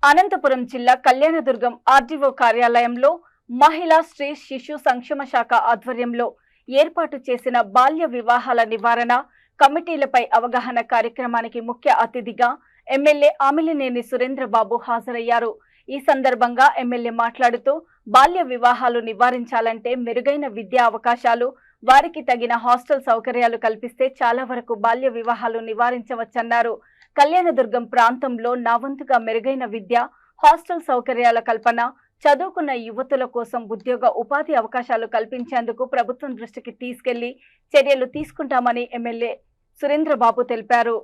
అనంతపురం జిల్లా కళ్యాణదుర్గం ఆర్డీఓ కార్యాలయంలో మహిళా స్త్రీ శిశు సంక్షేమ శాఖ ఆధ్వర్యంలో ఏర్పాటు చేసిన బాల్య వివాహాల నివారణ కమిటీలపై అవగాహన కార్యక్రమానికి ముఖ్య అతిథిగా ఎమ్మెల్యే ఆమిలినేని సురేంద్రబాబు హాజరయ్యారు. ఈ సందర్భంగా ఎమ్మెల్యే మాట్లాడుతూ బాల్య వివాహాలు నివారించాలంటే మెరుగైన విద్యా అవకాశాలు, వారికి తగిన హాస్టల్ సౌకర్యాలు కల్పిస్తే చాలా వరకు బాల్య వివాహాలు నివారించవచ్చన్నారు. కళ్యాణదుర్గం ప్రాంతంలో నా వంతుగా మెరుగైన విద్య, హాస్టల్ సౌకర్యాల కల్పన, చదువుకున్న యువతుల కోసం ఉద్యోగ ఉపాధి అవకాశాలు కల్పించేందుకు ప్రభుత్వం దృష్టికి తీసుకెళ్లి చర్యలు తీసుకుంటామని ఎమ్మెల్యే సురేంద్రబాబు తెలిపారు.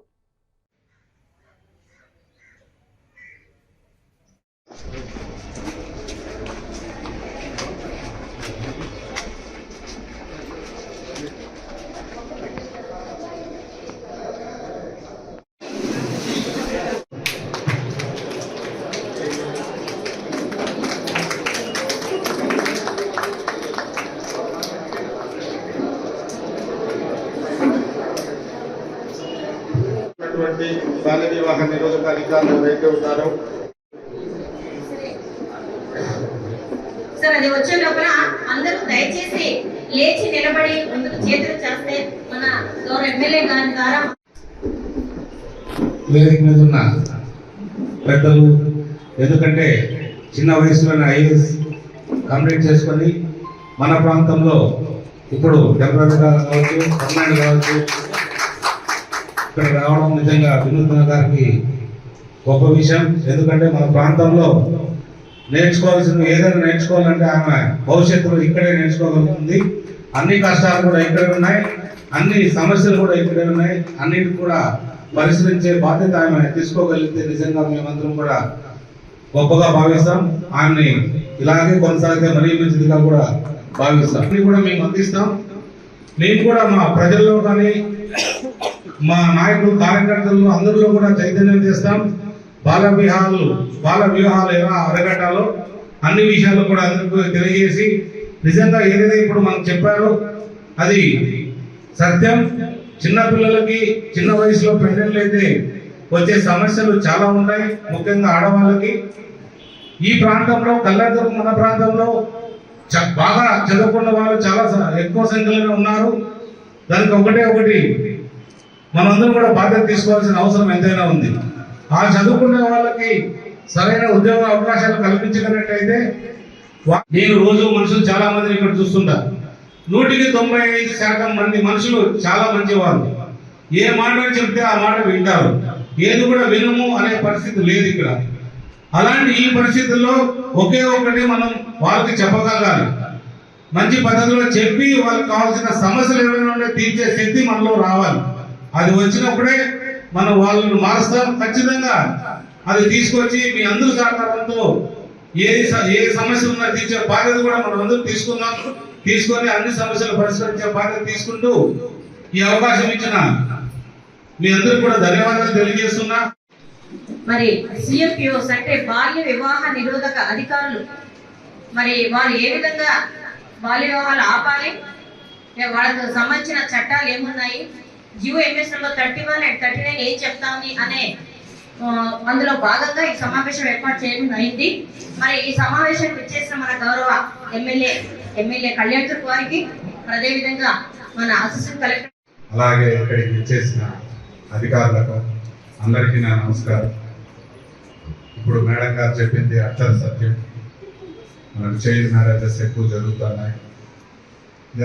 బాల్య వివాహ నిరోధక అధికారులు ఎవరైతే ఉన్నారో సార్ అది వచ్చే లోపల అందరూ దయచేసి లేచి నిలబడి ముందుకు చేతులు చేస్తే మన గౌరవ ఎమ్మెల్యే గారి ద్వారా వేదిక మీద ఉన్న పెద్దలు, ఎందుకంటే చిన్న వయసులోనే ఐఏఎస్ కంప్లీట్ చేసుకొని మన ప్రాంతంలో ఇప్పుడు టెంపరీగా కావచ్చు, పర్మనెంట్ కావచ్చు, ఇక్కడ రావడం నిజంగా వినూత్న గారికి గొప్ప విషయం. ఎందుకంటే మన ప్రాంతంలో నేర్చుకోవాల్సిన ఏదైనా నేర్చుకోవాలంటే ఆమె భవిష్యత్తులో ఇక్కడే నేర్చుకోగలుగుతుంది. అన్ని కష్టాలు కూడా ఇక్కడే ఉన్నాయి, అన్ని సమస్యలు కూడా ఇక్కడే ఉన్నాయి. అన్నిటి కూడా పరిశీలించే బాధ్యత ఆమె తీసుకోగలిగితే నిజంగా మేమందరం కూడా గొప్పగా భావిస్తాం. ఆమెని ఇలాగే కొనసాగితే మరీ మంచిదిగా కూడా భావిస్తాం. అన్ని కూడా మేము అందిస్తాం. మేము కూడా మా ప్రజల్లో కానీ మా నాయకులు, కార్యకర్తలు అందరిలో కూడా చైతన్యం చేస్తాం. బాల వివాహాలు ఎలా అరగట్టాలో అన్ని విషయాలు కూడా అందరికీ తెలియజేసి నిజంగా ఏదైతే ఇప్పుడు మనం చెప్పారో అది సత్యం. చిన్న పిల్లలకి చిన్న వయసులో పెళ్ళిళ్ళు అయితే వచ్చే సమస్యలు చాలా ఉన్నాయి, ముఖ్యంగా ఆడవాళ్ళకి. ఈ ప్రాంతంలో కళ్యాణదుర్గం మన ప్రాంతంలో బాగా చదువుకున్న వాళ్ళు చాలా ఎక్కువ సంఖ్యలో ఉన్నారు. దానికి ఒకటి మనందరం కూడా బాధ్యత తీసుకోవాల్సిన అవసరం ఎంతైనా ఉంది. ఆ చదువుకునే వాళ్ళకి సరైన ఉద్యోగ అవకాశాలు కల్పించగలిగినట్టయితే, నేను రోజు మనుషులు చాలా మందిని ఇక్కడ చూస్తుంటా. 195% మంది మనుషులు చాలా మంచివారు. ఏ మాట చెప్తే ఆ మాట వింటారు, ఏది కూడా వినము అనే పరిస్థితి లేదు ఇక్కడ. అలాంటి ఈ పరిస్థితుల్లో ఒకే ఒకటి మనం వాళ్ళకి చెప్పగలగాలి. మంచి పద్ధతిలో చెప్పి వాళ్ళకి కావాల్సిన సమస్యలు ఏమైనా ఉంటే తీర్చే శక్తి మనలో రావాలి. అది వచ్చినప్పుడే మనం వాళ్ళని మారుస్తాం. ఖచ్చితంగా అది తీసుకొచ్చి మీ అందరూ సహకారంతో ఏ సమస్య ఉన్నా తీర్చే బాధ్యత కూడా మనం అందరూ తీసుకొని అన్ని సమస్యలు పరిష్కరించే బాధ్యత తీసుకుంటూ ఈ అవకాశం ఇచ్చిన మీ అందరూ కూడా ధన్యవాదాలు తెలియజేస్తున్నా. మరి సిఎఫ్పిఓస్ అంటే బాల్య వివాహ నిరోధక అధికారులు, మరి వారు ఏ విధంగా బాల్య వివాహాలు ఆపాలి, వాళ్ళకు సంబంధించిన చట్టాలు ఏమున్నాయి, జిఓఎంఎస్ నెంబర్ 31 అండ్ 39 ఏం చెప్తామని అనే అందులో భాగంగా ఈ సమావేశం ఏర్పాటు చేయడం అయింది. మరి ఈ సమావేశం ఇచ్చేసిన మన గౌరవ ఎమ్మెల్యే కళ్యాణదుర్గం వారికి, అదేవిధంగా మన అసిస్టెంట్ కలెక్టర్, అలాగే ఇక్కడికి ఇచ్చేసిన అధికారులకు అందరికీ నా నమస్కారం. ఇప్పుడు మేడం గారు చెప్పింది అక్షర సత్యం. మనకు చైల్డ్ మ్యారేజెస్ ఎక్కువ జరుగుతున్నాయి.